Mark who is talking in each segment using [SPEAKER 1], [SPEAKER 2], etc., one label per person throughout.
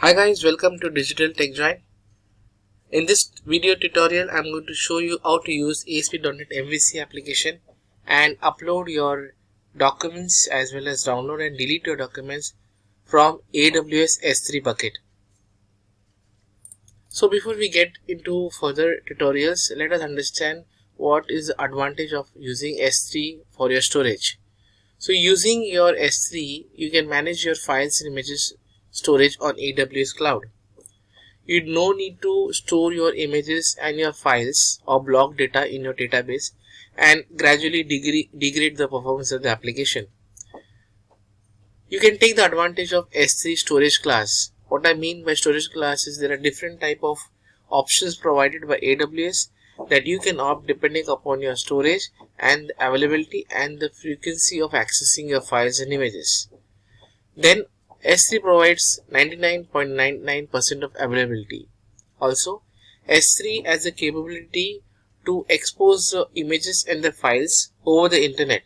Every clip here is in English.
[SPEAKER 1] Hi guys, welcome to Digital TechJoint. In this video tutorial, I'm going to show you how to use ASP.NET MVC application and upload your documents as well as download and delete your documents from AWS S3 bucket. So before we get into further tutorials, let us understand what is the advantage of using S3 for your storage. So using your S3, you can manage your files and images storage on AWS cloud. You no need to store your images and your files or block data in your database and gradually degrade the performance of the application. You can take the advantage of S3 storage class. What I mean by storage class is there are different type of options provided by AWS that you can opt depending upon your storage and the availability and the frequency of accessing your files and images. Then S3 provides 99.99% of availability. Also, S3 has the capability to expose the images and the files over the internet.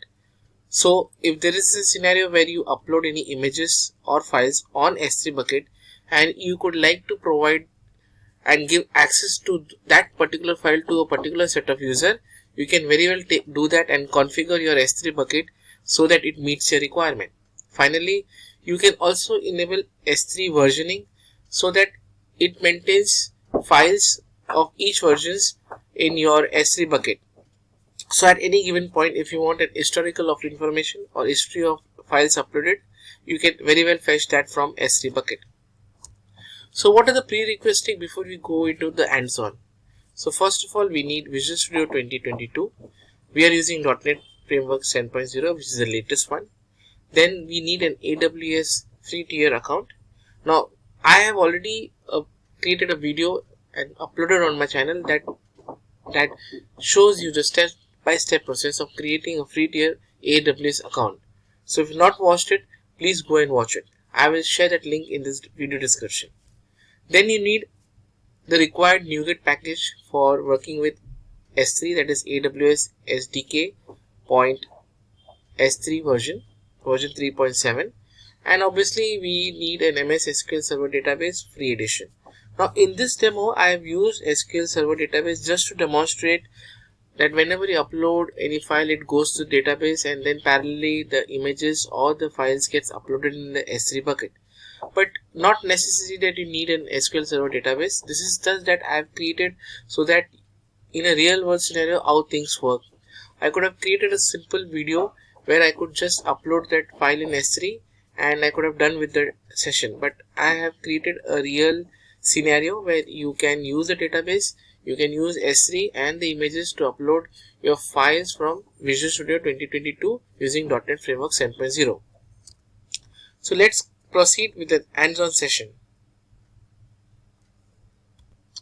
[SPEAKER 1] So, if there is a scenario where you upload any images or files on S3 bucket and you could like to provide and give access to that particular file to a particular set of user, you can very well do that and configure your S3 bucket so that it meets your requirement. Finally, you can also enable S3 versioning so that it maintains files of each versions in your S3 bucket. So at any given point, if you want an historical of information or history of files uploaded, you can very well fetch that from S3 bucket. So what are the prerequisites before we go into the hands-on? So first of all, we need Visual Studio 2022. We are using .NET Framework 10.0, which is the latest one. Then we need an AWS free tier account. Now I have already created a video and uploaded on my channel that shows you the step-by-step process of creating a free tier AWS account. So if you have not watched it, please go and watch it. I will share that link in this video description. Then you need the required NuGet package for working with S3, that is AWS SDK S3 version 3.7, and obviously we need an MS SQL Server Database free edition. Now in this demo, I have used SQL Server Database just to demonstrate that whenever you upload any file, it goes to the database and then parallelly the images or the files gets uploaded in the S3 bucket. But not necessary that you need an SQL Server database. This is just that I have created so that in a real world scenario how things work. I could have created a simple video where I could just upload that file in S3 and I could have done with the session. But I have created a real scenario where you can use the database, you can use S3 and the images to upload your files from Visual Studio 2022 using .NET Framework 10.0. So let's proceed with the hands-on session.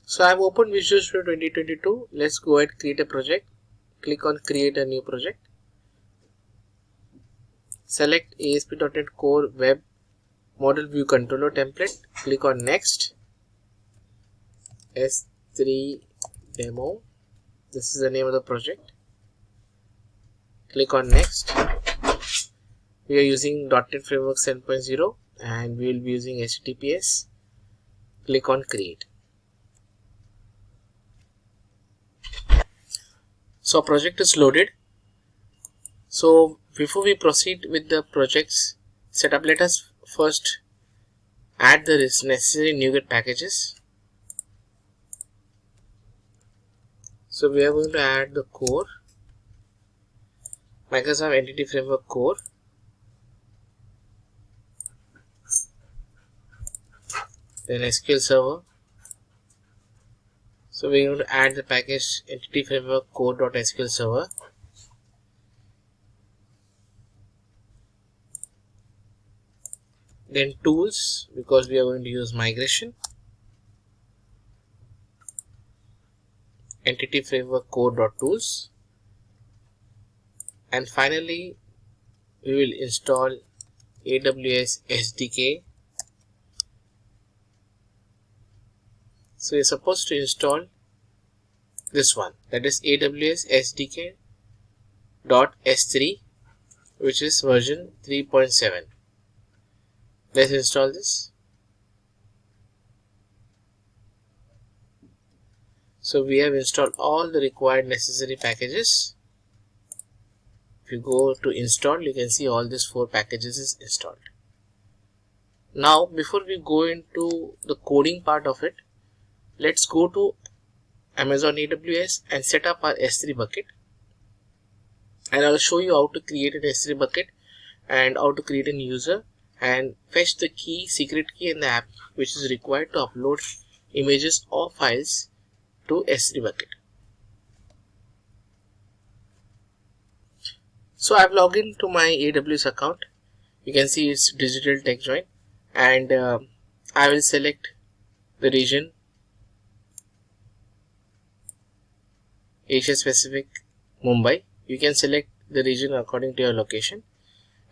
[SPEAKER 1] So I have opened Visual Studio 2022. Let's go ahead and create a project. Click on create a new project. Select ASP.NET Core Web Model View Controller template. Click on next. S3 demo. This is the name of the project. Click on next. We are using .NET Framework 10.0 and we will be using HTTPS. Click on create. So project is loaded. So before we proceed with the project's setup, let us first add the necessary NuGet packages. So we are going to add the core, Microsoft Entity Framework core, then SQL Server. So we are going to add the package Entity Framework core.SQL Server. Then tools, because we are going to use migration, Entity Framework core.tools, and finally we will install AWS SDK. So we are supposed to install this one, that is AWS SDK .S3, which is version 3.7. Let's install this. So we have installed all the required necessary packages. If you go to install, you can see all these 4 packages is installed. Now before we go into the coding part of it, let's go to Amazon AWS and set up our S3 bucket, and I'll show you how to create an S3 bucket and how to create a user and fetch the key, secret key in the app which is required to upload images or files to S3 bucket. So I've logged into my AWS account. You can see it's Digital TechJoint, and I will select the region Asia Pacific Mumbai. You can select the region according to your location,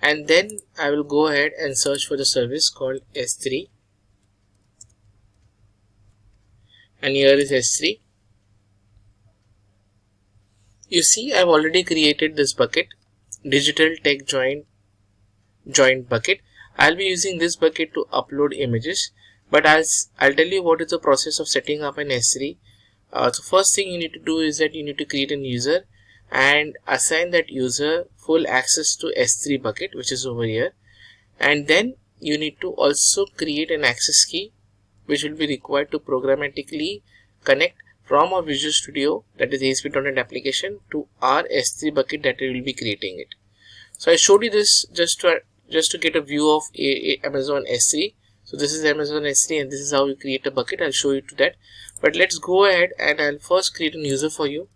[SPEAKER 1] and then I will go ahead and search for the service called S3, and here is S3. You see I've already created this bucket, Digital TechJoint bucket. I'll be using this bucket to upload images, but I'll tell you what is the process of setting up an S3. So first thing you need to do is that you need to create a user and assign that user full access to S3 bucket, which is over here, and then you need to also create an access key which will be required to programmatically connect from our Visual Studio, that is ASP.NET application, to our S3 bucket that we will be creating it. So I showed you this just to get a view of Amazon S3. So this is Amazon S3 and this is how you create a bucket. I'll show you to that, but let's go ahead and I'll first create a user for you.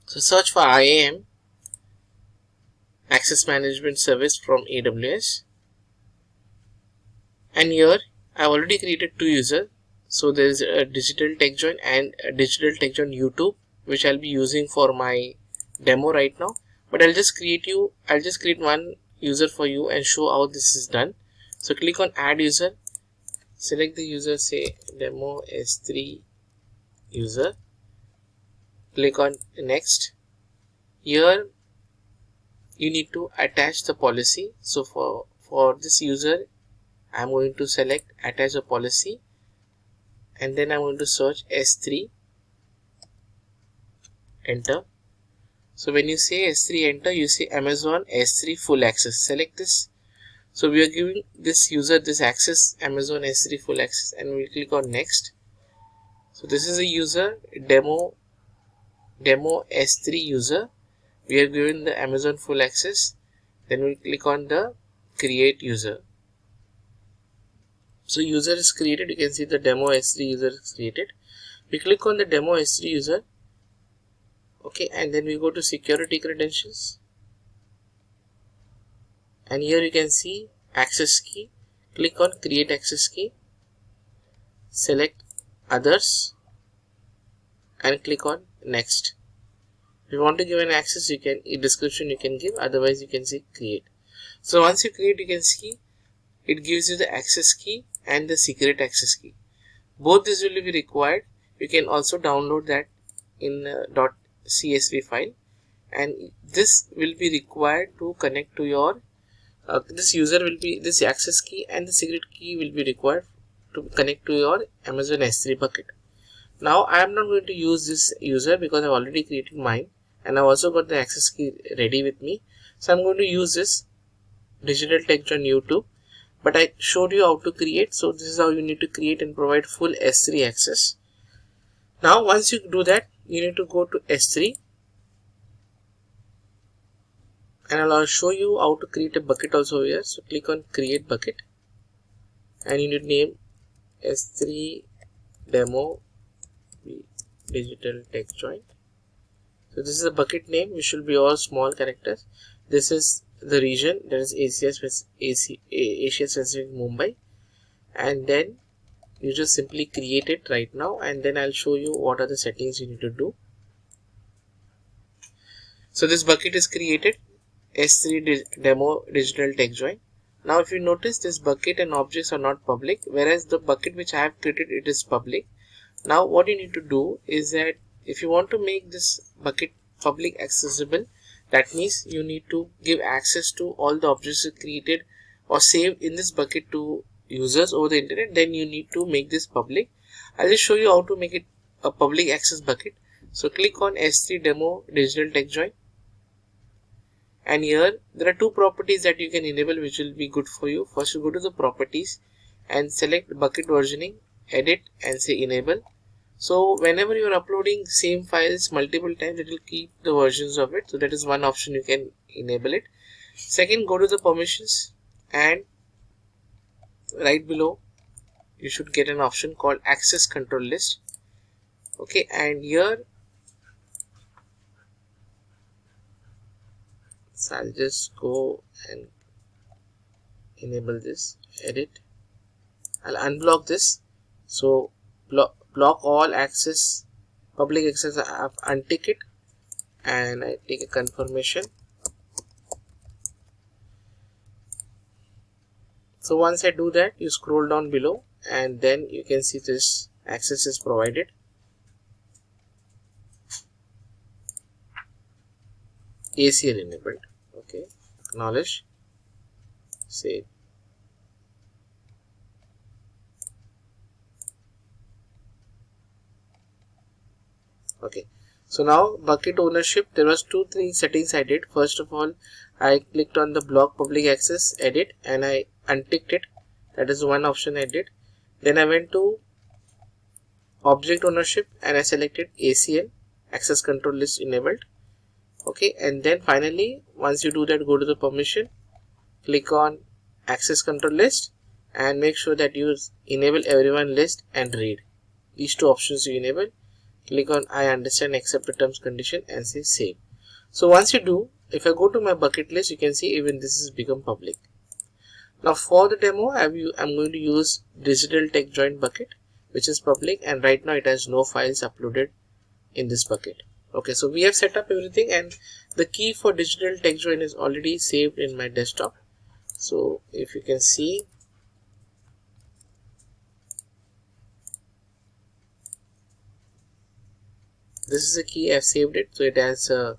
[SPEAKER 1] So search for IAM, Access Management Service from AWS, and here I've already created 2 users. So there is a Digital TechJoint and a Digital TechJoint YouTube, which I'll be using for my demo right now. But I'll just create one user for you and show how this is done. So click on add user, select the user, say demo S3 user, click on next. Here you need to attach the policy. So for this user I'm going to select attach a policy, and then I'm going to search S3, enter. So when you say S3 enter, you say Amazon S3 full access, select this. So we are giving this user this access, Amazon S3 full access, and we click on next. So this is a user, demo S3 user. We are given the Amazon full access. Then we click on the create user. So user is created. You can see the demo S3 user is created. We click on the demo S3 user. Okay, and then we go to security credentials, and here you can see access key. Click on create access key, select others, and click on next. If you want to give an access, you can, in description you can give, otherwise you can say create. So once you create, you can see it gives you the access key and the secret access key. Both this will be required. You can also download that in .csv file, and this will be required to connect to your this access key and the secret key will be required to connect to your Amazon S3 bucket. Now I am not going to use this user because I've already created mine, and I've also got the access key ready with me. So I'm going to use this Digital TechJoint YouTube, but I showed you how to create. So this is how you need to create and provide full S3 access. Now once you do that, you need to go to S3, and I'll show you how to create a bucket also here. So click on create bucket, and you need to name S3 demo Digital TechJoint. So this is a bucket name, which should be all small characters. This is the region, that is Asia Pacific Mumbai, and then you just simply create it right now, and then I'll show you what are the settings you need to do. So this bucket is created, S3 demo Digital TechJoint. Now if you notice, this bucket and objects are not public, whereas the bucket which I have created, it is public. Now what you need to do is that if you want to make this bucket public accessible, that means you need to give access to all the objects created or saved in this bucket to users over the internet. Then you need to make this public. I'll just show you how to make it a public access bucket. So click on S3 demo digital TechJoint, and here there are two properties that you can enable which will be good for you. First, you go to the properties and select bucket versioning, edit, and say enable. So whenever you are uploading same files multiple times, it will keep the versions of it. So that is one option, you can enable it. Second, go to the permissions, and right below you should get an option called access control list. Okay, and here so I'll just go and enable this, edit. I'll unblock this. So block all access, public access. I have untick it, and I take a confirmation. So once I do that, you scroll down below, and then you can see this access is provided. ACL enabled. Okay, acknowledge, save. Okay, so now bucket ownership, there was three settings I did. First of all, I clicked on the block public access, edit, and I unticked it. That is one option I did. Then I went to object ownership and I selected ACL, access control list enabled. Okay, and then finally once you do that, go to the permission, click on access control list, and make sure that you enable everyone list and read. These two options you enable. Click on I understand, accept the terms condition, and say save. So once you do, if I go to my bucket list, you can see even this has become public. Now for the demo, I'm going to use Digital TechJoint bucket, which is public, and right now it has no files uploaded in this bucket. Okay, so we have set up everything, and the key for Digital TechJoint is already saved in my desktop. So if you can see, this is the key. I've saved it, so it has a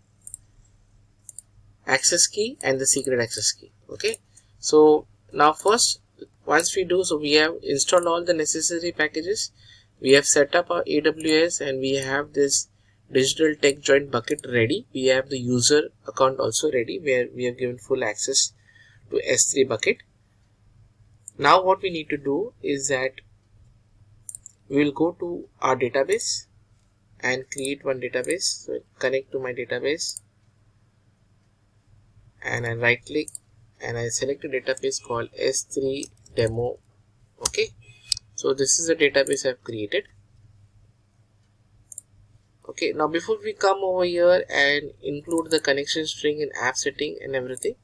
[SPEAKER 1] access key and the secret access key. Okay, so now first, once we do, so we have installed all the necessary packages, we have set up our AWS, and we have this Digital TechJoint bucket ready. We have the user account also ready, where we have given full access to S3 bucket. Now what we need to do is that we will go to our database and create one database. So connect to my database, and I right click and I select a database called S3 demo. Okay, so this is the database I've created. Okay, now before we come over here and include the connection string in app setting and everything,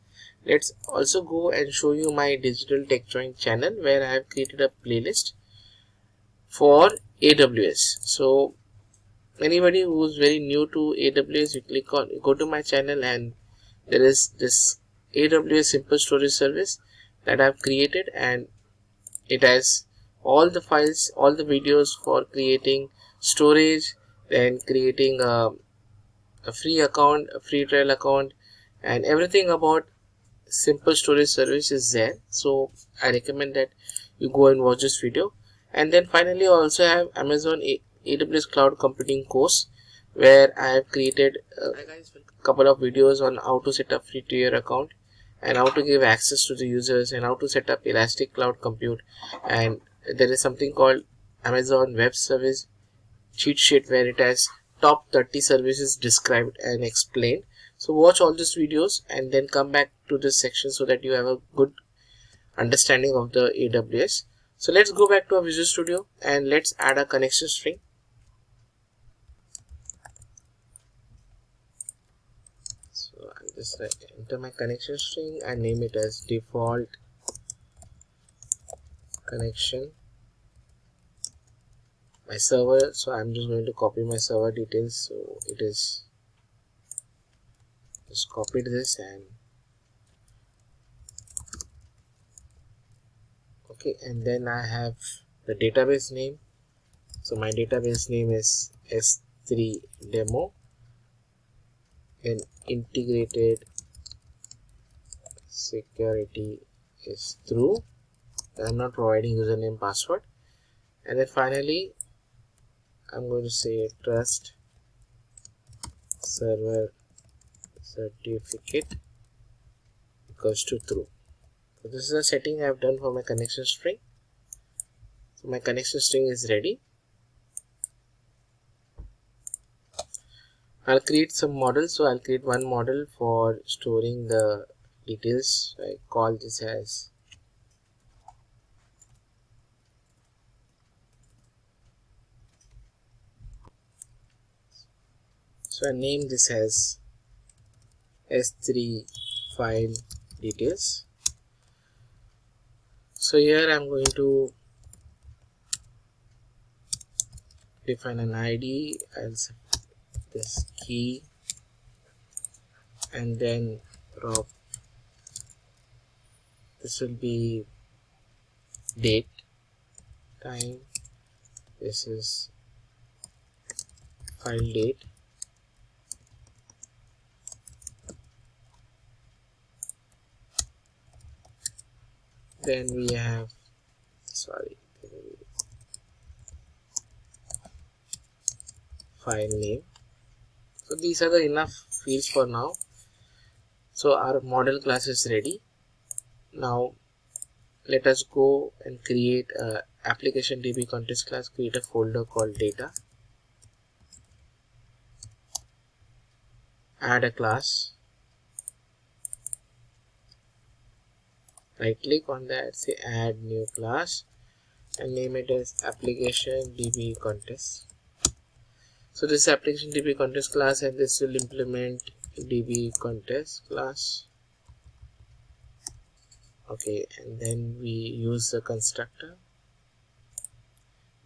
[SPEAKER 1] let's also go and show you my Digital TechJoint channel, where I have created a playlist for AWS. So anybody who's very new to AWS, you go to my channel, and there is this AWS simple storage service that I've created, and it has all the files, all the videos for creating storage, then creating a free account, a free trial account, and everything about simple storage service is there. So I recommend that you go and watch this video. And then finally, I also have Amazon AWS Cloud Computing course, where I have created a couple of videos on how to set up free tier account, and how to give access to the users, and how to set up Elastic Cloud Compute. And there is something called Amazon Web Service cheat sheet, where it has top 30 services described and explained. So watch all these videos and then come back to this section so that you have a good understanding of the AWS. So let's go back to our Visual Studio and let's add a connection string. So I'll just enter my connection string and name it as default connection. My server, so I'm just going to copy my server details. So it is just copied this, and okay, and then I have the database name. So my database name is S3 demo, and integrated security is true. I'm not providing username password. And then finally I'm going to say trust server certificate equals to true. So this is a setting I have done for my connection string. So my connection string is ready. I'll create some models. So I'll create one model for storing the details. I call this as I name this as S3 file details. So here I'm going to define an ID. I'll set this key and then prop. This will be date, time. This is file date. Then we have file name. So these are the enough fields for now. So our model class is ready. Now let us go and create a application DB context class. Create a folder called data. Add a class. Right click on that, say add new class and name it as application DB contest. So this application DB contest class, and this will implement DB contest class. Okay, and then we use the constructor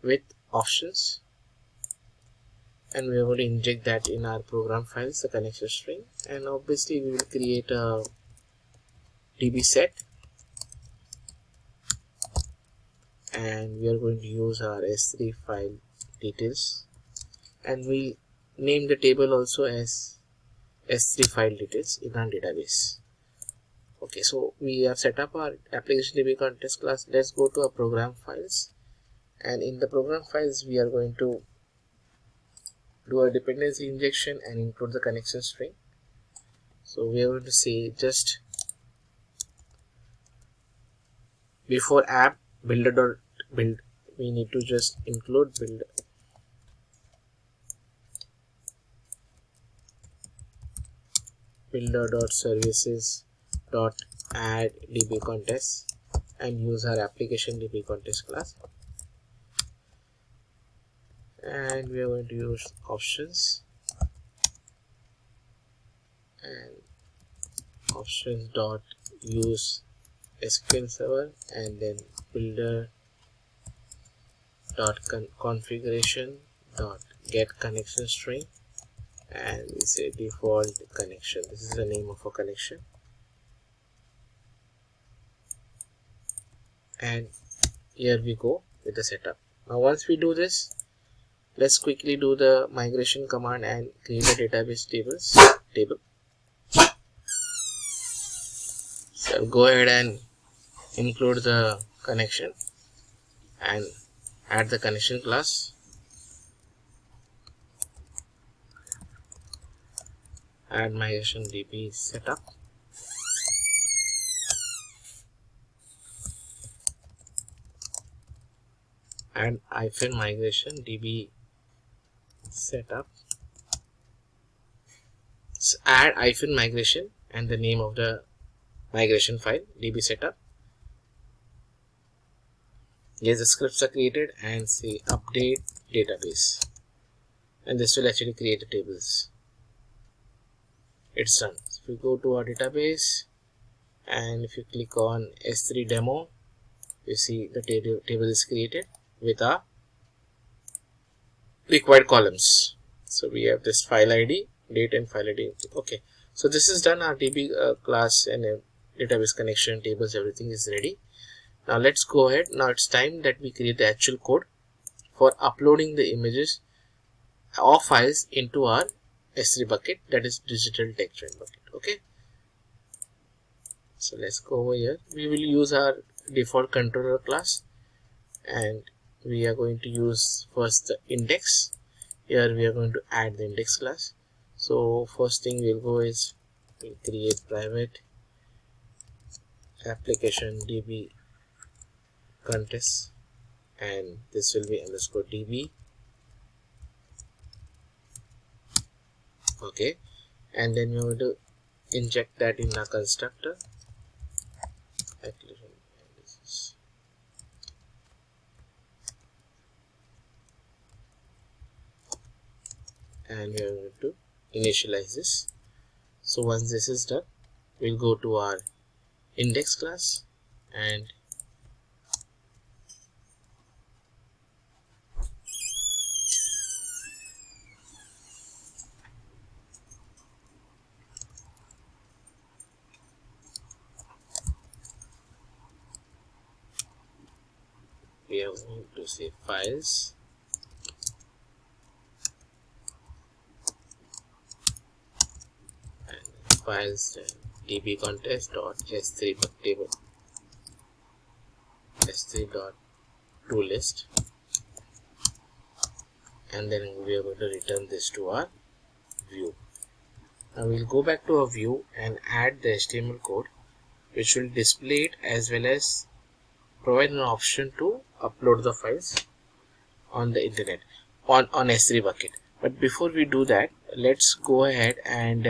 [SPEAKER 1] with options, and we are going to inject that in our program files, the connection string, and obviously we will create a DB set, and we are going to use our S3 file details, and we name the table also as S3 file details in our database. Okay, so we have set up our application DB contest class. Let's go to our program files, and in the program files we are going to do a dependency injection and include the connection string. So we are going to say just before app builder.build, we need to just include builder.services.add DB contest and use our application DB contest class. And we are going to use options and options dot use SQL server, and then builder dot configuration dot get connection string, and we say default connection. This is the name of a connection, and here we go with the setup. Now once we do this, let's quickly do the migration command and create a database table. So I'll go ahead and include the connection and add the connection class. Add migration DB setup. Add -migration DB setup. So add -migration and the name of the migration file DB setup. Yes, the scripts are created, and say update database, and this will actually create the tables. It's done. So if we go to our database and if you click on S3 demo, you see the table is created with our required columns. So we have this file ID, date and file ID. Okay, so this is done. Our DB class and database connection, tables, everything is ready. Now let's go ahead. Now it's time that we create the actual code for uploading the images or files into our S3 bucket, that is Digital TechJoint bucket. Okay, so let's go over here. We will use our default controller class, and we are going to use first the index. Here we are going to add the index class. So first thing we'll go is we'll create private application db contest, and this will be underscore db. Okay, and then we're going to inject that in our constructor. And we are going to initialize this. So once this is done, we'll go to our index class and we are going to say files, and files db contest dot s3 table s3 dot to list, and then we are going to return this to our view. Now we'll go back to our view and add the HTML code, which will display it as well as provide an option to upload the files on the internet on S3 bucket. But before we do that, let's go ahead and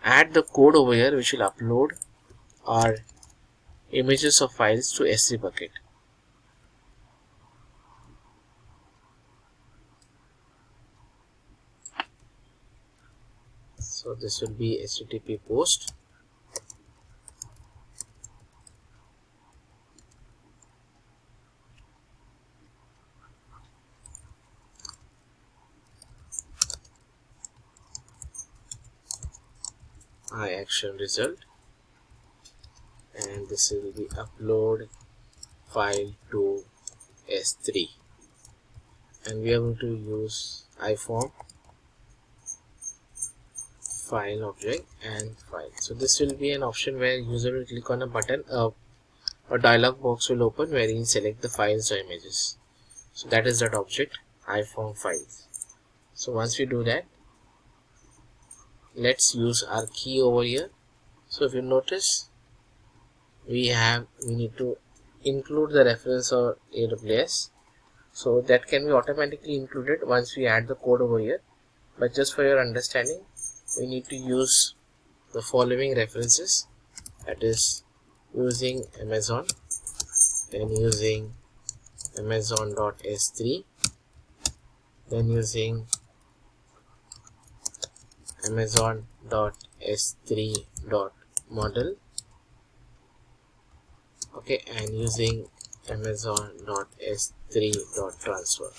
[SPEAKER 1] add the code over here which will upload our images of files to S3 bucket. So this will be http post action result, and this will be upload file to S3, and we are going to use iForm file object and file. So this will be an option where user will click on a button, a dialog box will open where he select the files or images. So that is that object, iForm files. So once we do that, let's use our key over here. So if you notice, we need to include the reference of AWS, so that can be automatically included once we add the code over here. But just for your understanding, we need to use the following references, that is using Amazon, then using Amazon.s3, then using Amazon.s3.model, okay, and using Amazon.s3.transfer.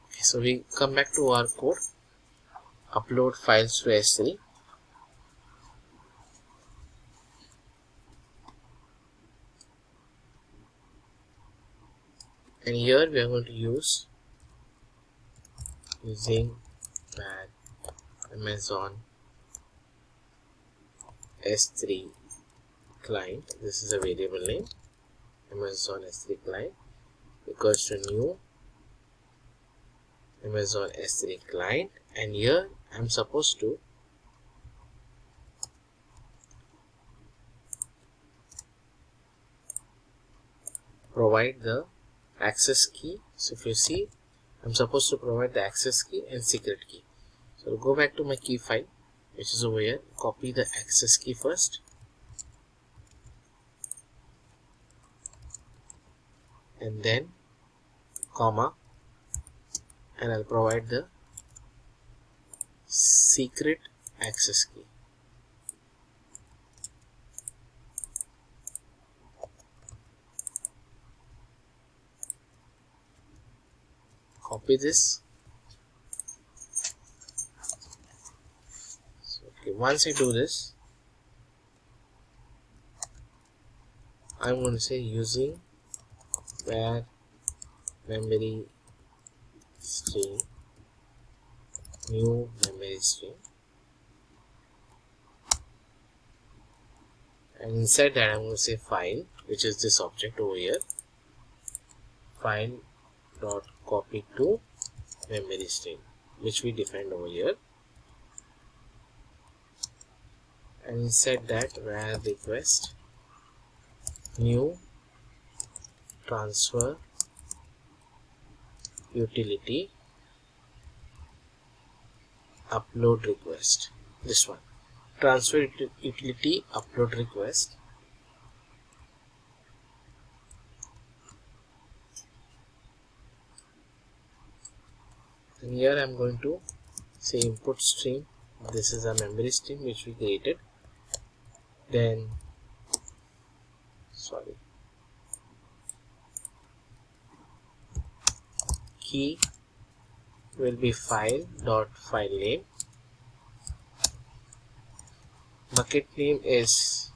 [SPEAKER 1] Okay, so we come back to our code, upload files to S3. And here we are going to use using Amazon S3 client. This is a variable name, Amazon S3 client, equals to new Amazon S3 client, and here I'm supposed to provide the access key. So if you see, I'm supposed to provide the access key and secret key. So I'll go back to my key file, which is over here, copy the access key first, and then comma, and I'll provide the secret access key. Copy this. So, okay, once I do this, I'm going to say using where memory string, new memory string, and inside that I'm going to say file, which is this object over here, file dot copy to memory stream, which we defined over here, and inside that where request new transfer utility upload request. This one, transfer utility upload request. And here I am going to say input stream. This is a memory stream which we created. Then key will be file dot file name. Bucket name is,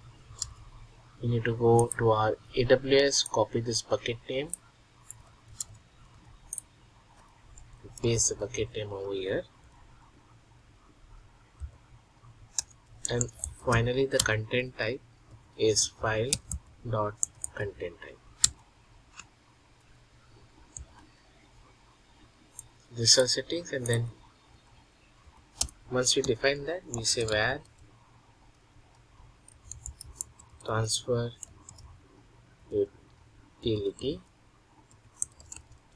[SPEAKER 1] we need to go to our AWS, copy this bucket name, paste the bucket name over here, and finally the content type is file dot content type. These are settings, and then once we define that, we say where transfer utility,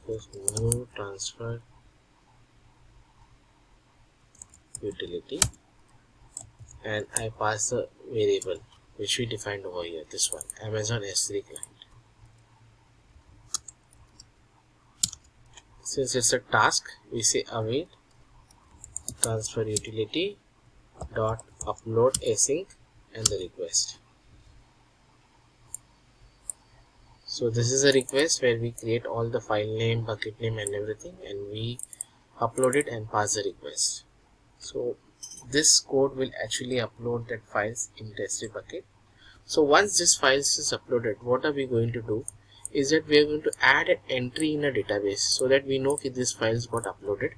[SPEAKER 1] first new transfer utility, and I pass the variable which we defined over here, this one, Amazon S3 client. Since it's a task, we say await transfer utility dot upload async and the request. So this is a request where we create all the file name, bucket name and everything, and we upload it and pass the request. So this code will actually upload that files in S3 bucket. So once this files is uploaded, what are we going to do is that we are going to add an entry in a database so that we know if this files got uploaded.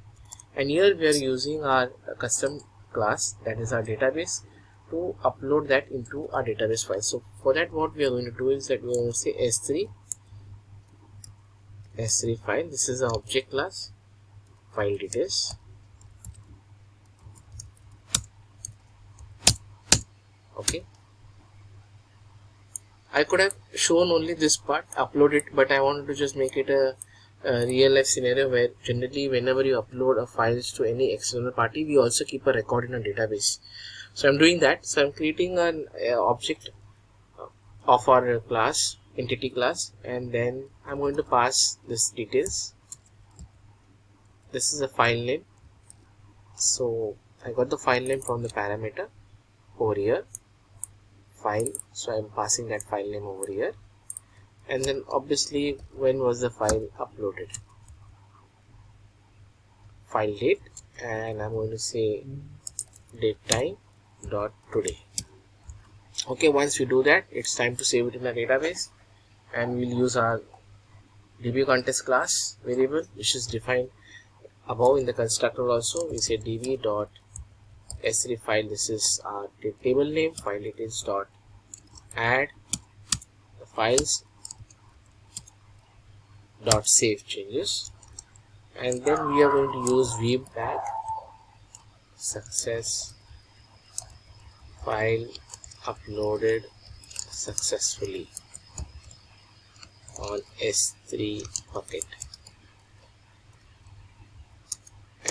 [SPEAKER 1] And here we are using our custom class, that is our database, to upload that into our database file. So for that, what we are going to do is that we are going to say S3 file. This is an object class, file details. Okay, I could have shown only this part, upload it, but I wanted to just make it a real life scenario where generally whenever you upload a files to any external party, we also keep a record in a database. So I'm doing that. So I'm creating an object of our class, entity class, and then I'm going to pass this details. This is a file name. So I got the file name from the parameter over here, file. So I'm passing that file name over here, and then obviously when was the file uploaded, file date, and I'm going to say date time dot today. Okay, once we do that, it's time to save it in the database, and we'll use our db context class variable, which is defined above in the constructor. Also we say db dot s3 file. This is our table name, file details dot add the files dot save changes, and then we are going to use vback success file uploaded successfully on S3 bucket,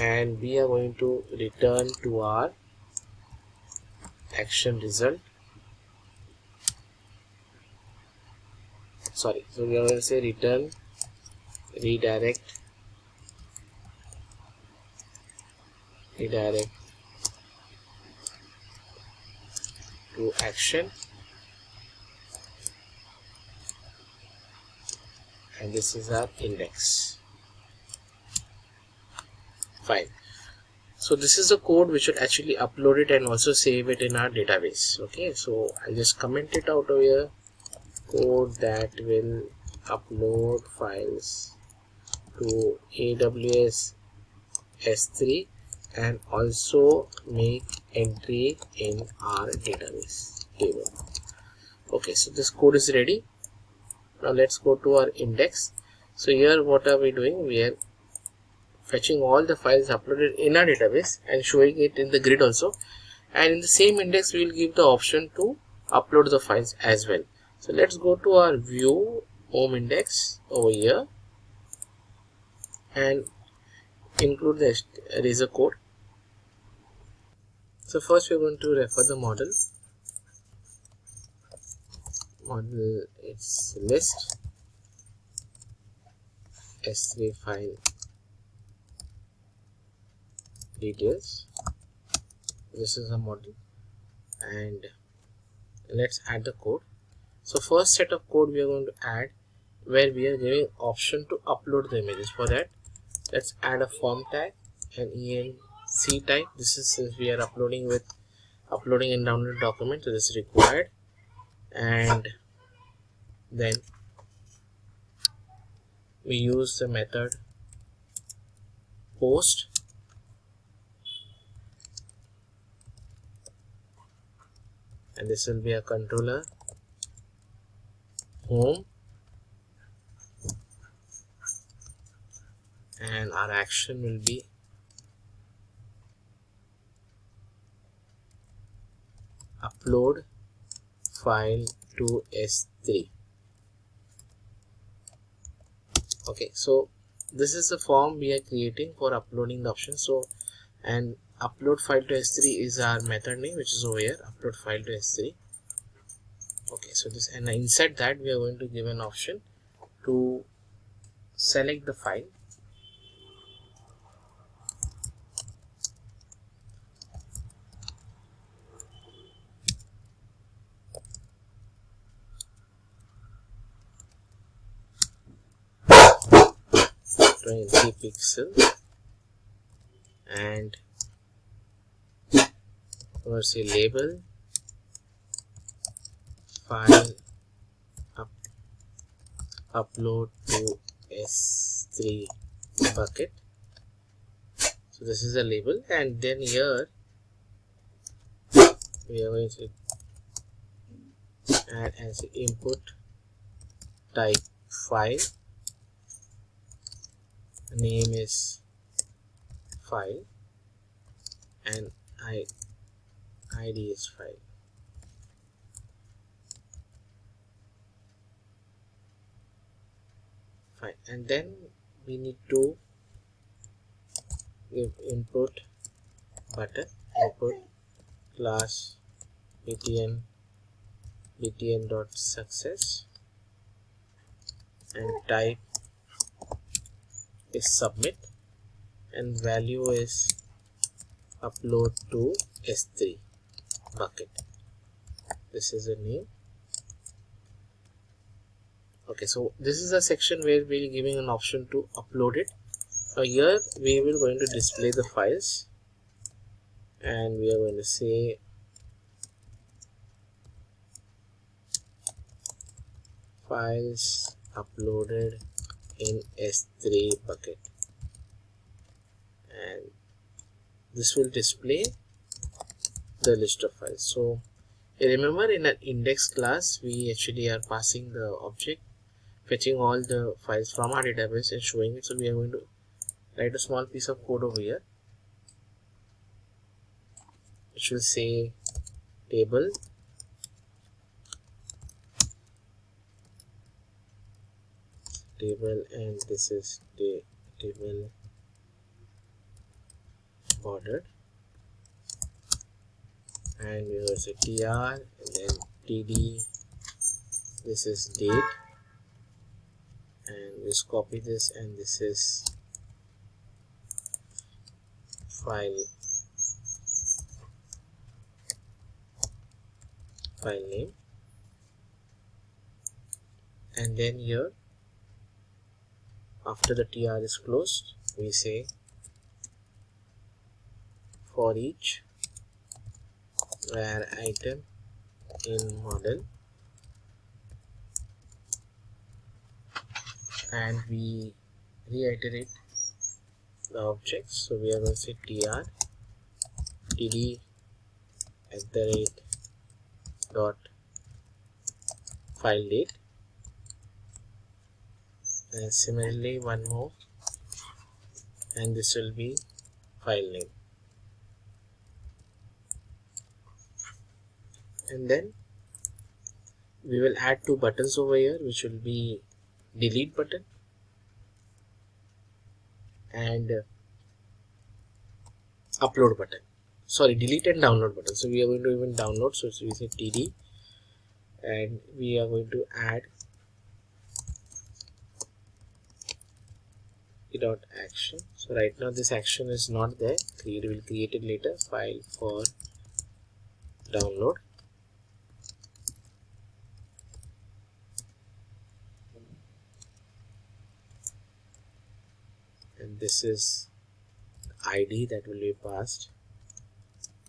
[SPEAKER 1] and we are going to return to our action result. So we are going to say return redirect to action, and this is our index. Fine. So this is the code which will actually upload it and also save it in our database. Okay, so I'll just comment it out over here. Code that will upload files to AWS S3 and also make entry in our database table. Okay, so this code is ready. Now let's go to our index. So here what are we doing? We are fetching all the files uploaded in our database and showing it in the grid also, and in the same index we will give the option to upload the files as well. So let's go to our view home index over here and include the Razor code. So first we're going to refer the model. Model is list S3 file details. This is a model, and let's add the code. So first set of code we are going to add where we are giving option to upload the images. For that, let's add a form tag and enc type. This is since we are uploading in download document, so this is required. And then we use the method post, and this will be a controller home, and our action will be upload file to S3. Okay, so this is the form we are creating for uploading the option. So, and upload file to S3 is our method name, which is over here, upload file to S3. Okay, so this, and inside that we are going to give an option to select the file. Pixel, and we'll say label file upload to S3 bucket. So this is a label, and then here we are going to add as input type file, name is file, and ID is file. Fine, and then we need to give input button, input class btn dot success, and type is submit, and value is upload to S3 bucket. This is a name. Okay, so this is a section where we'll giving an option to upload it. Now here we will going to display the files, and we are going to say files uploaded in S3 bucket, and this will display the list of files. So remember, in an index class we actually are passing the object fetching all the files from our database and showing it. So we are going to write a small piece of code over here which will say table and this is the table bordered, and we will say tr and then td, this is date, and just copy this, and this is file name, and then here after the tr is closed we say for each where item in model, and we reiterate the objects. So we are going to say tr td dot file date, and similarly one more, and this will be file name. And then we will add two buttons over here, which will be delete button and upload button. Sorry, delete and download button. So we are going to even download. So we say td, and we are going to add dot action. So right now this action is not there. We will create it later. File for download. And this is ID that will be passed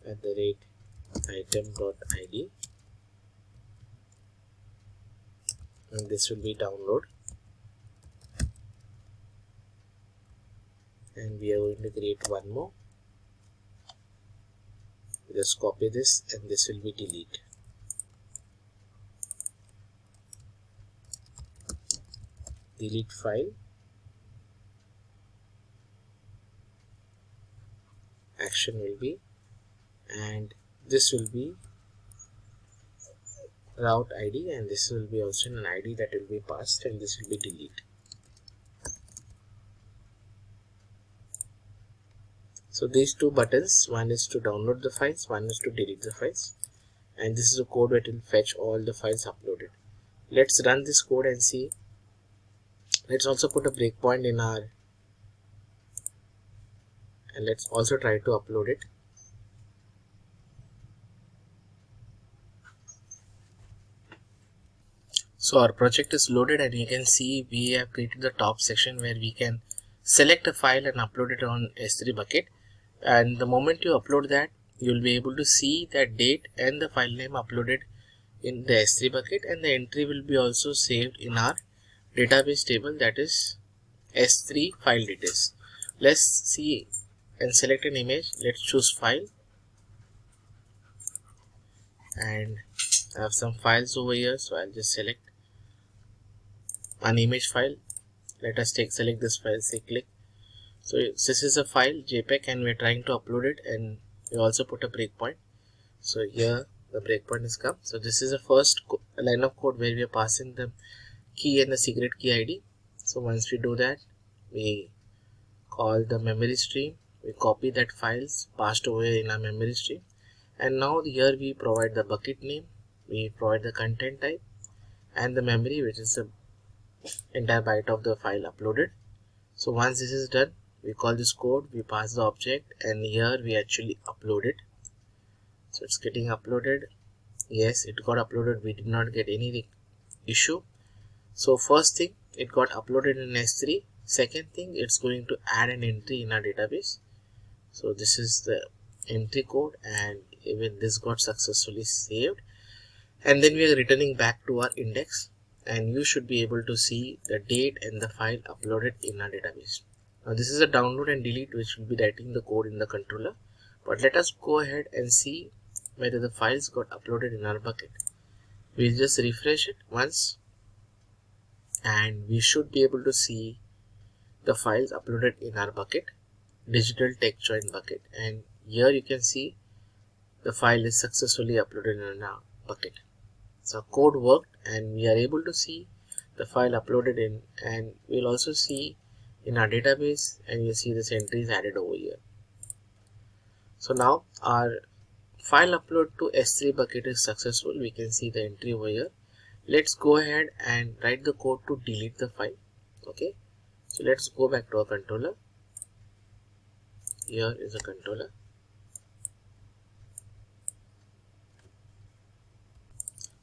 [SPEAKER 1] at the rate item.id, and this will be download. And we are going to create one more. Just copy this, and this will be delete. Delete file, action will be, and this will be route ID, and this will be also an ID that will be passed, and this will be delete. So these two buttons, one is to download the files, one is to delete the files, and this is a code that will fetch all the files uploaded. Let's run this code and see. Let's also put a breakpoint in our, and let's also try to upload it. So our project is loaded, and you can see we have created the top section where we can select a file and upload it on S3 bucket. And the moment you upload that, you will be able to see that date and the file name uploaded in the S3 bucket, and the entry will be also saved in our database table, that is S3 file details. Let's see and select an image. Let's choose file, and I have some files over here, so I'll just select an image file. Let us select this file, say click. So this is a file JPEG, and we're trying to upload it, and we also put a breakpoint. So here the breakpoint is come. So this is the first line of code where we are passing the key and the secret key ID. So once we do that, we call the memory stream, we copy that files passed over in our memory stream, and now here we provide the bucket name, we provide the content type, and the memory, which is the entire byte of the file uploaded. So once this is done, we call this code, we pass the object, and here we actually upload it. So it's getting uploaded. Yes, it got uploaded. We did not get any issue. So first thing, it got uploaded in S3. Second thing, it's going to add an entry in our database. So this is the entry code, and even this got successfully saved. And then we are returning back to our index, and you should be able to see the date and the file uploaded in our database. Now this is a download and delete, which will be writing the code in the controller. But let us go ahead and see whether the files got uploaded in our bucket. We'll just refresh it once, and we should be able to see the files uploaded in our bucket, Digital TechJoint bucket. And here you can see the file is successfully uploaded in our bucket. So code worked, and we are able to see the file uploaded in, and we'll also see in our database, and you'll see this entry is added over here. So now our file upload to S3 bucket is successful. We can see the entry over here. Let's go ahead and write the code to delete the file. Okay, so let's go back to our controller. Here is a controller.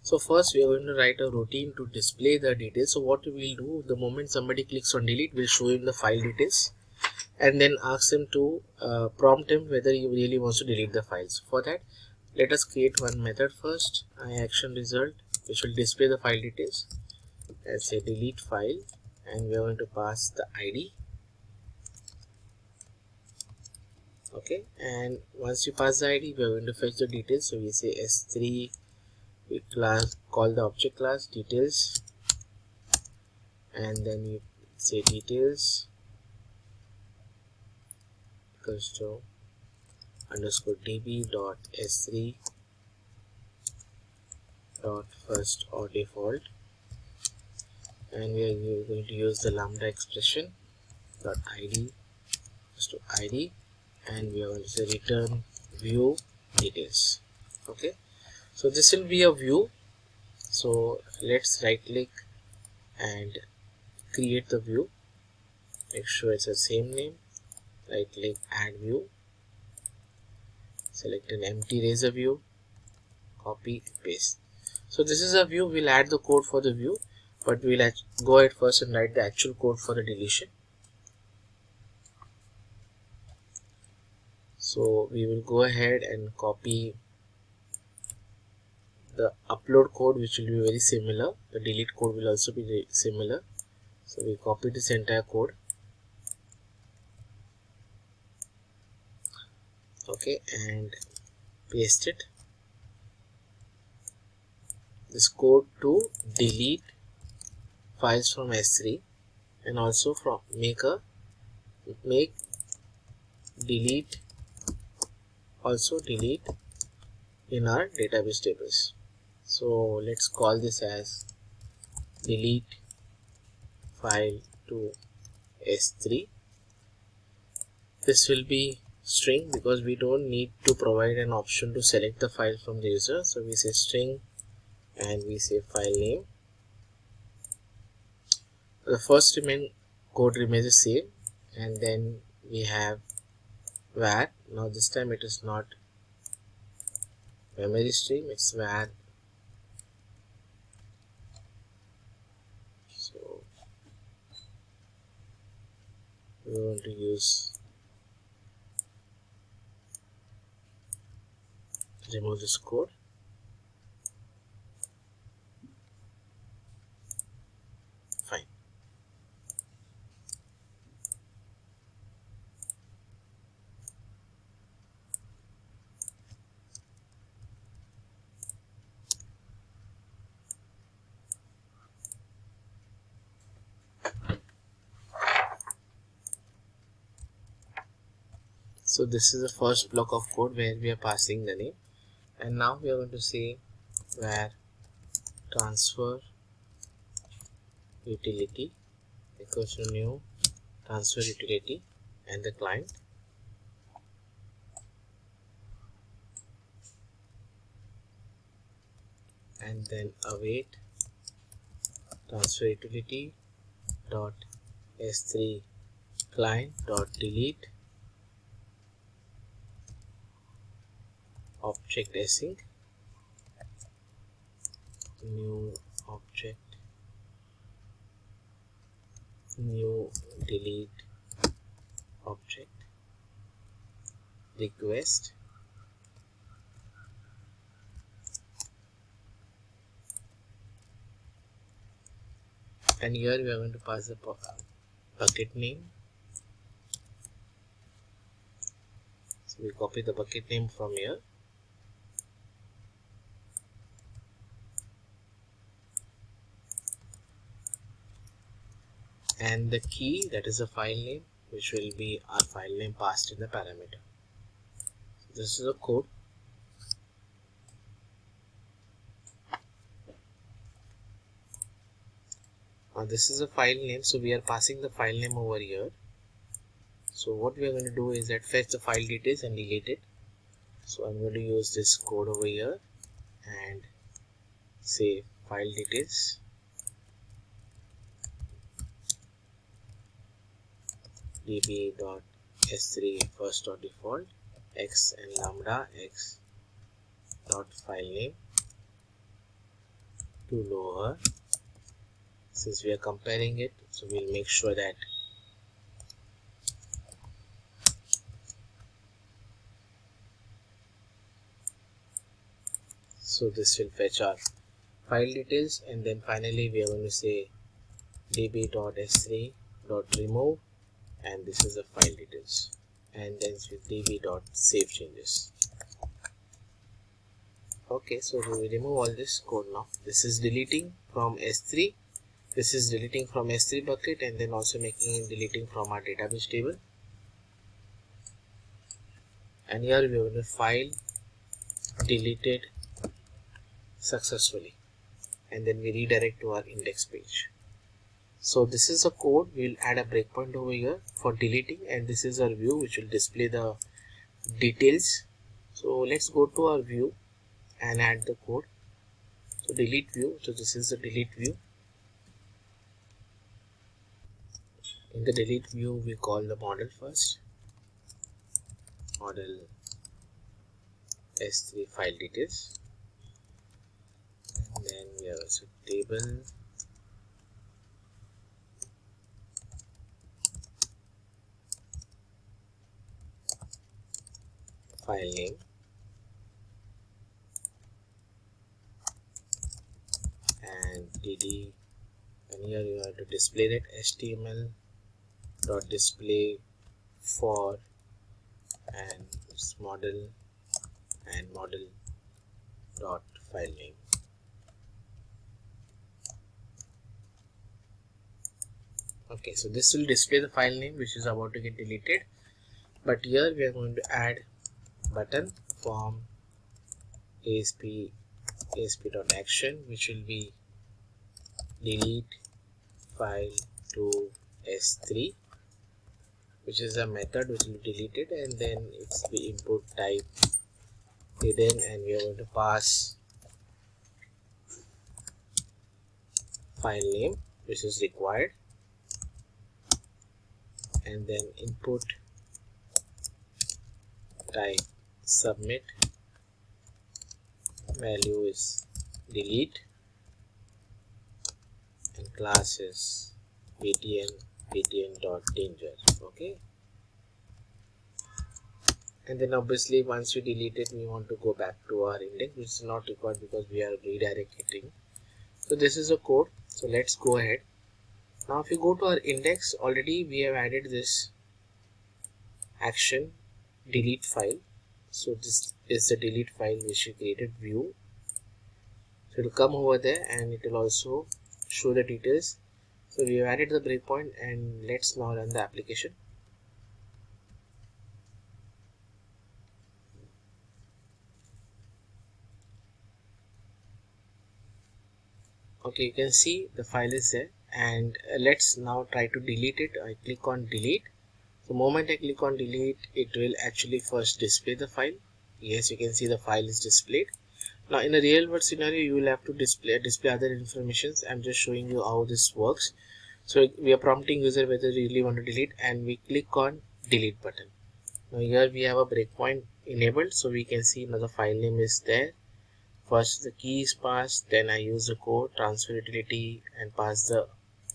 [SPEAKER 1] So first we are going to write a routine to display the details. So what we will do, the moment somebody clicks on delete, we'll show him the file details, and then ask him to prompt him whether he really wants to delete the files. For that, let us create one method first, action result, which will display the file details. Let's say delete file, and we are going to pass the ID. Okay, and once you pass the ID, we are going to fetch the details. So we say S3, we call the object class details, and then we say details equals to underscore db dot s3 dot first or default, and we are going to use the lambda expression dot id equals to id, and we are going to say return view details. Okay, so this will be a view. So let's right click and create the view. Make sure it's the same name. Right click, add view, select an empty Razor view, copy, paste. So this is a view. We'll add the code for the view, but we'll go ahead first and write the actual code for the deletion. So we will go ahead and copy the upload code, which will be very similar. The delete code will also be similar. So we copy this entire code. Okay, and paste it. This code to delete files from S3, and also from make delete in our database tables. So let's call this as delete file to S3. This will be string because we don't need to provide an option to select the file from the user. So we say string and we say file name. The first code remains the same, and then we have var. Now this time it is not memory stream, it's var. So we want to remove this code. Fine. So this is the first block of code where we are passing the name, and now we are going to say var transfer utility equals to new transfer utility and the client, and then await transfer utility dot s3 client dot delete object async new object new delete object request and here we are going to pass the bucket name. So we copy the bucket name from here, and the key, that is a file name, which will be our file name passed in the parameter. So this is a code. Now this is a file name, so we are passing the file name over here. So what we are going to do is that fetch the file details and delete it. So I'm going to use this code over here and say file details db.s3 first dot default x and lambda x dot file name to lower. Since we are comparing it, so we'll make sure that so this will fetch our file details, and then finally we are going to say db.s3.remove, and this is the file details, and then with db.save changes. Okay, so we will remove all this code now. This is deleting from S3 This is deleting from S3 bucket and then also deleting from our database table. And here we have a file deleted successfully, and then we redirect to our index page. So this is the code. We'll add a breakpoint over here for deleting, and this is our view which will display the details. So let's go to our view and add the code. So delete view. So this is the delete view. In the delete view, we call the model first. Model S3 file details. And then we have also table. File name. And dd. And here you have to display that HTML dot display for and its model and model dot file name. Okay, so this will display the file name which is about to get deleted, but here we are going to add button from asp.action which will be delete file to S3, which is a method which will be deleted, and then it's the input type hidden, and we are going to pass file name which is required, and then input type submit, value is delete, and class is btn.danger. Okay, and then obviously once we delete it, we want to go back to our index, which is not required because we are redirecting. So this is a code. So let's go ahead. Now if you go to our index, already we have added this action delete file. So this is the delete file which we created view. So it will come over there and it will also show the details. So we have added the breakpoint, and let's now run the application. Okay, you can see the file is there, and let's now try to delete it. I click on delete. The moment I click on delete, it will actually first display the file. Yes, you can see the file is displayed. Now in a real world scenario, you will have to display other informations. I'm just showing you how this works. So we are prompting user whether you really want to delete, and we click on delete button. Now here we have a breakpoint enabled, so we can see now the file name is there. First the key is passed, then I use the code transfer utility and pass the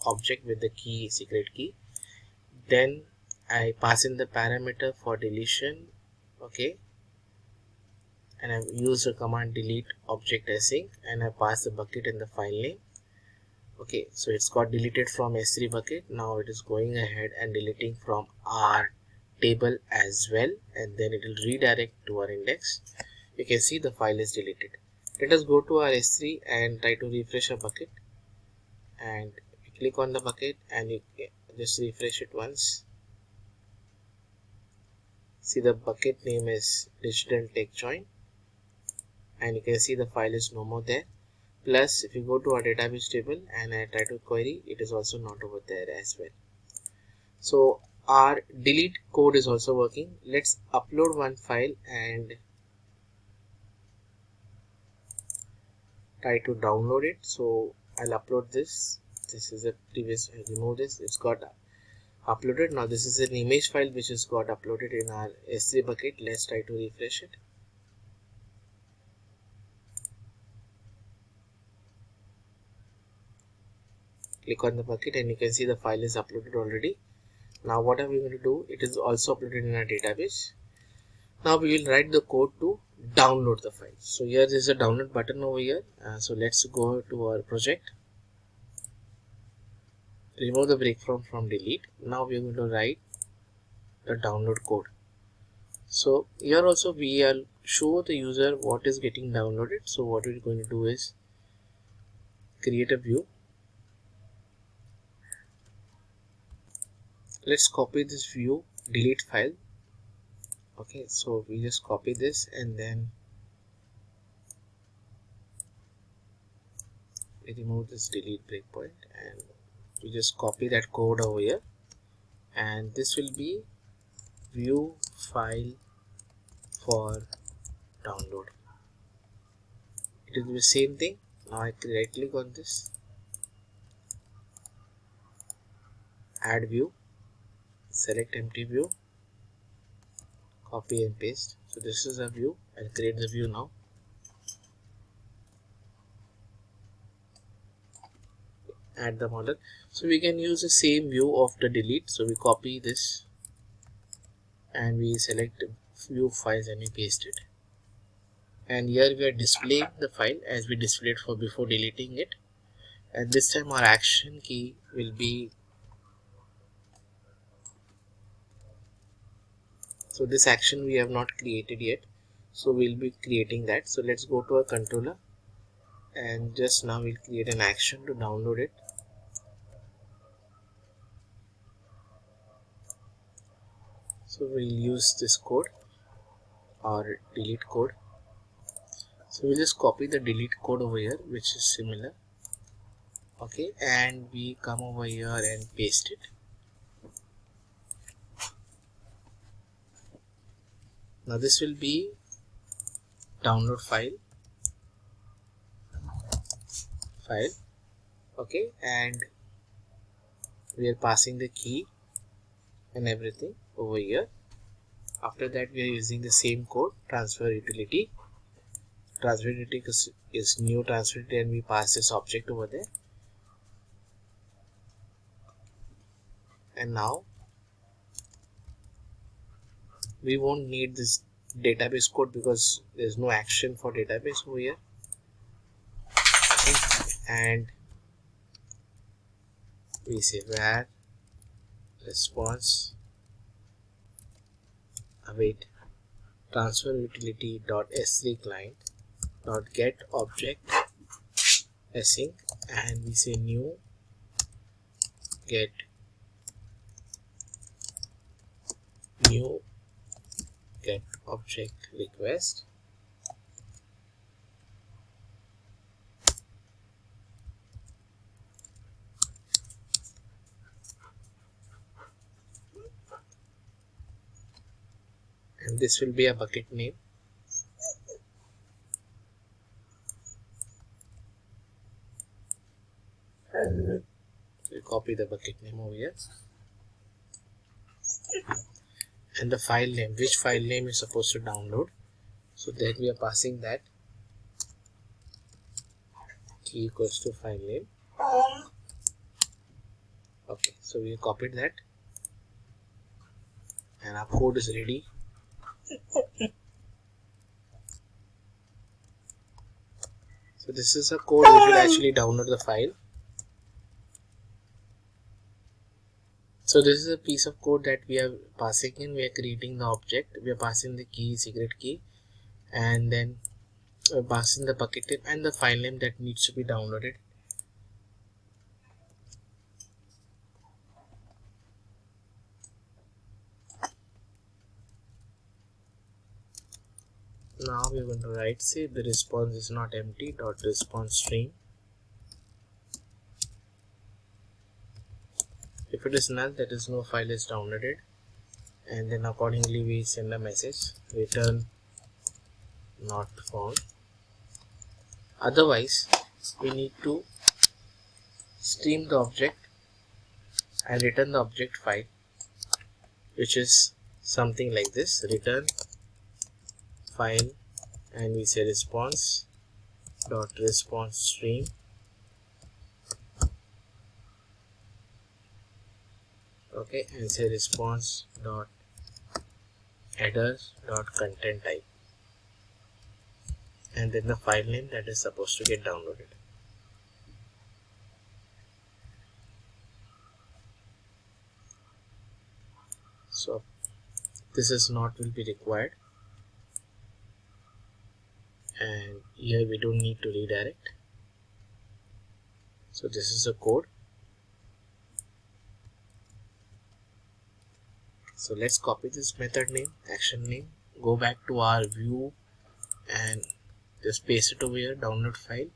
[SPEAKER 1] object with the key, secret key. Then I pass in the parameter for deletion. Okay, and I use the command delete object async, and I pass the bucket and the file name. Okay, so it's got deleted from S3 bucket. Now it is going ahead and deleting from our table as well, and then it will redirect to our index. You can see the file is deleted. Let us go to our S3 and try to refresh our bucket, and you click on the bucket and you just refresh it once. See, the bucket name is Digital TechJoint, and you can see the file is no more there. Plus if you go to our database table and I try to query, it is also not over there as well. So our delete code is also working. Let's upload one file and try to download it. So I'll upload this. This is a previous, I remove this, it's got uploaded. Now this is an image file which is got uploaded in our S3 bucket. Let's try to refresh it. Click on the bucket and you can see the file is uploaded already. Now what are we going to do? It is also uploaded in our database. Now we will write the code to download the file. So here there is a download button over here. So let's go to our project. Remove the breakpoint from delete. Now we are going to write the download code. So here also we will show the user what is getting downloaded. So what we're going to do is create a view. Let's copy this view delete file. Okay, so we just copy this and then we remove this delete breakpoint and we just copy that code over here, and this will be view file for download. It will be the same thing. Now I right click on this, add view, select empty view, copy and paste. So this is a view. I'll create the view now. Add the model. So we can use the same view of the delete. So we copy this and we select view files and we paste it. And here we are displaying the file as we displayed for before deleting it. And this time our action key will be, so this action we have not created yet, so we'll be creating that. So let's go to our controller and just now we'll create an action to download it. So we'll use this code or delete code. So we'll just copy the delete code over here, which is similar. Okay, and we come over here and paste it. Now this will be download file. Okay, and we are passing the key and everything over here. After that we are using the same code, transfer utility. Transfer utility is new transfer utility and we pass this object over there. And now we won't need this database code because there's no action for database over here. Okay. And we say where response await transfer utility dot s3 client dot get object async, and we say new get object request. And this will be a bucket name. We copy the bucket name over here. And the file name, which file name is supposed to download. So that we are passing that key equals to file name. Okay, so we copied that and our code is ready. So this is a code which will actually download the file. So this is a piece of code that we are passing in. We are creating the object, we are passing the key, secret key, and then we're passing the bucket name and the file name that needs to be downloaded. Now we are going to write, say the response is not empty dot response string. If it is null, that is no file is downloaded, and then accordingly we send a message return not found. Otherwise we need to stream the object and return the object file, which is something like this: return file, and we say response dot response stream. Okay, and say response dot headers dot content type, and then the file name that is supposed to get downloaded. So this is not will be required, and here we don't need to redirect. So this is a code. So let's copy this method name, action name, go back to our view and just paste it over here, download file.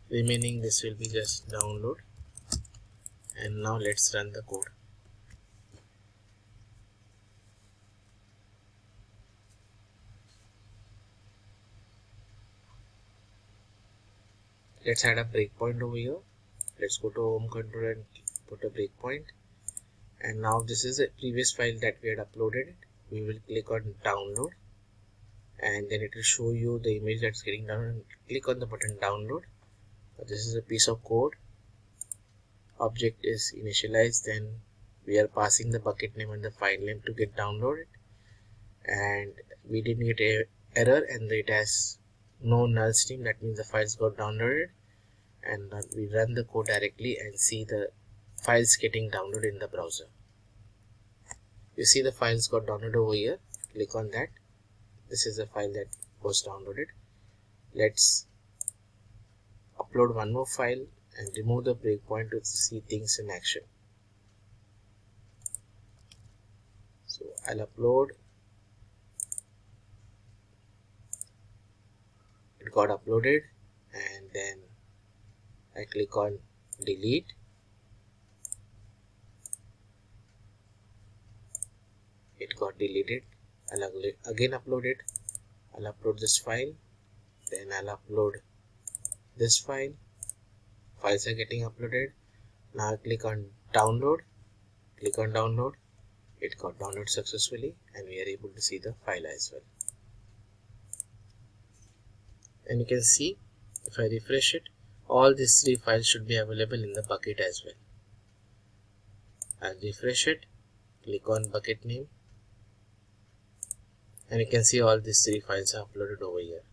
[SPEAKER 1] Remaining this will be just download. And now let's run the code. Let's add a breakpoint over here. Let's go to home controller and put a breakpoint. And now this is a previous file that we had uploaded. We will click on download, and then it will show you the image that's getting downloaded. Click on the button download. This is a piece of code. Object is initialized, then we are passing the bucket name and the file name to get downloaded, and we didn't get an error and it has no null stream. That means the files got downloaded, and we run the code directly and see the files getting downloaded in the browser. You see the files got downloaded over here. Click on that. This is the file that was downloaded. Let's upload one more file and remove the breakpoint to see things in action. So I'll upload. It got uploaded, and then I click on delete. It got deleted. I'll again upload it. I'll upload this file, then I'll upload this file. Files are getting uploaded. Now I click on download. Click on download. It got downloaded successfully, and we are able to see the file as well. And you can see, if I refresh it, all these three files should be available in the bucket as well. I'll refresh it. Click on bucket name, and you can see all these three files are uploaded over here.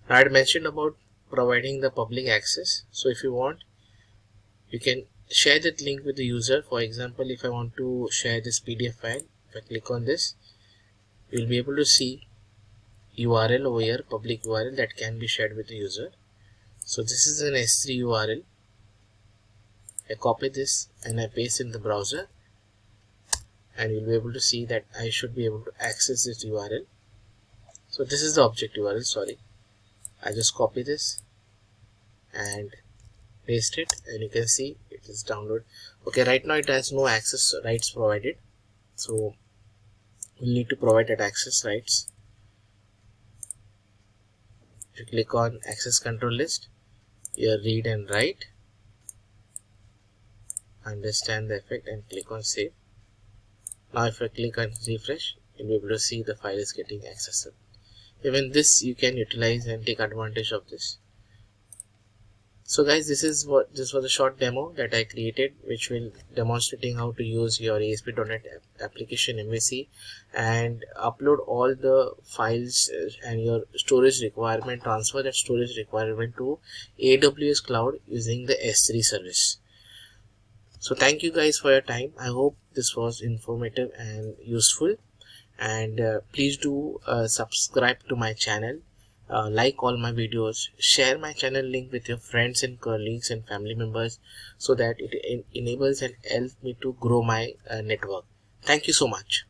[SPEAKER 1] Now I had mentioned about providing the public access. So if you want, you can share that link with the user. For example, if I want to share this PDF file, if I click on this, you will be able to see URL over here, public URL that can be shared with the user. So this is an S3 URL. I copy this and I paste in the browser, and you'll be able to see that I should be able to access this URL. So this is the object URL, sorry. I just copy this and paste it, and you can see it is downloaded. Okay, right now it has no access rights provided, so we'll need to provide that access rights. If you click on access control list, here read and write, understand the effect, and click on save. Now if I click on refresh, you'll be able to see the file is getting accessible. Even this you can utilize and take advantage of this. So guys, this was a short demo that I created, which will demonstrating how to use your ASP.NET application MVC and upload all the files and your storage requirement, transfer that storage requirement to AWS cloud using the S3 service. So thank you guys for your time. I hope this was informative and useful, and please do subscribe to my channel. Like all my videos, share my channel link with your friends and colleagues and family members, so that it enables and helps me to grow my network. Thank you so much.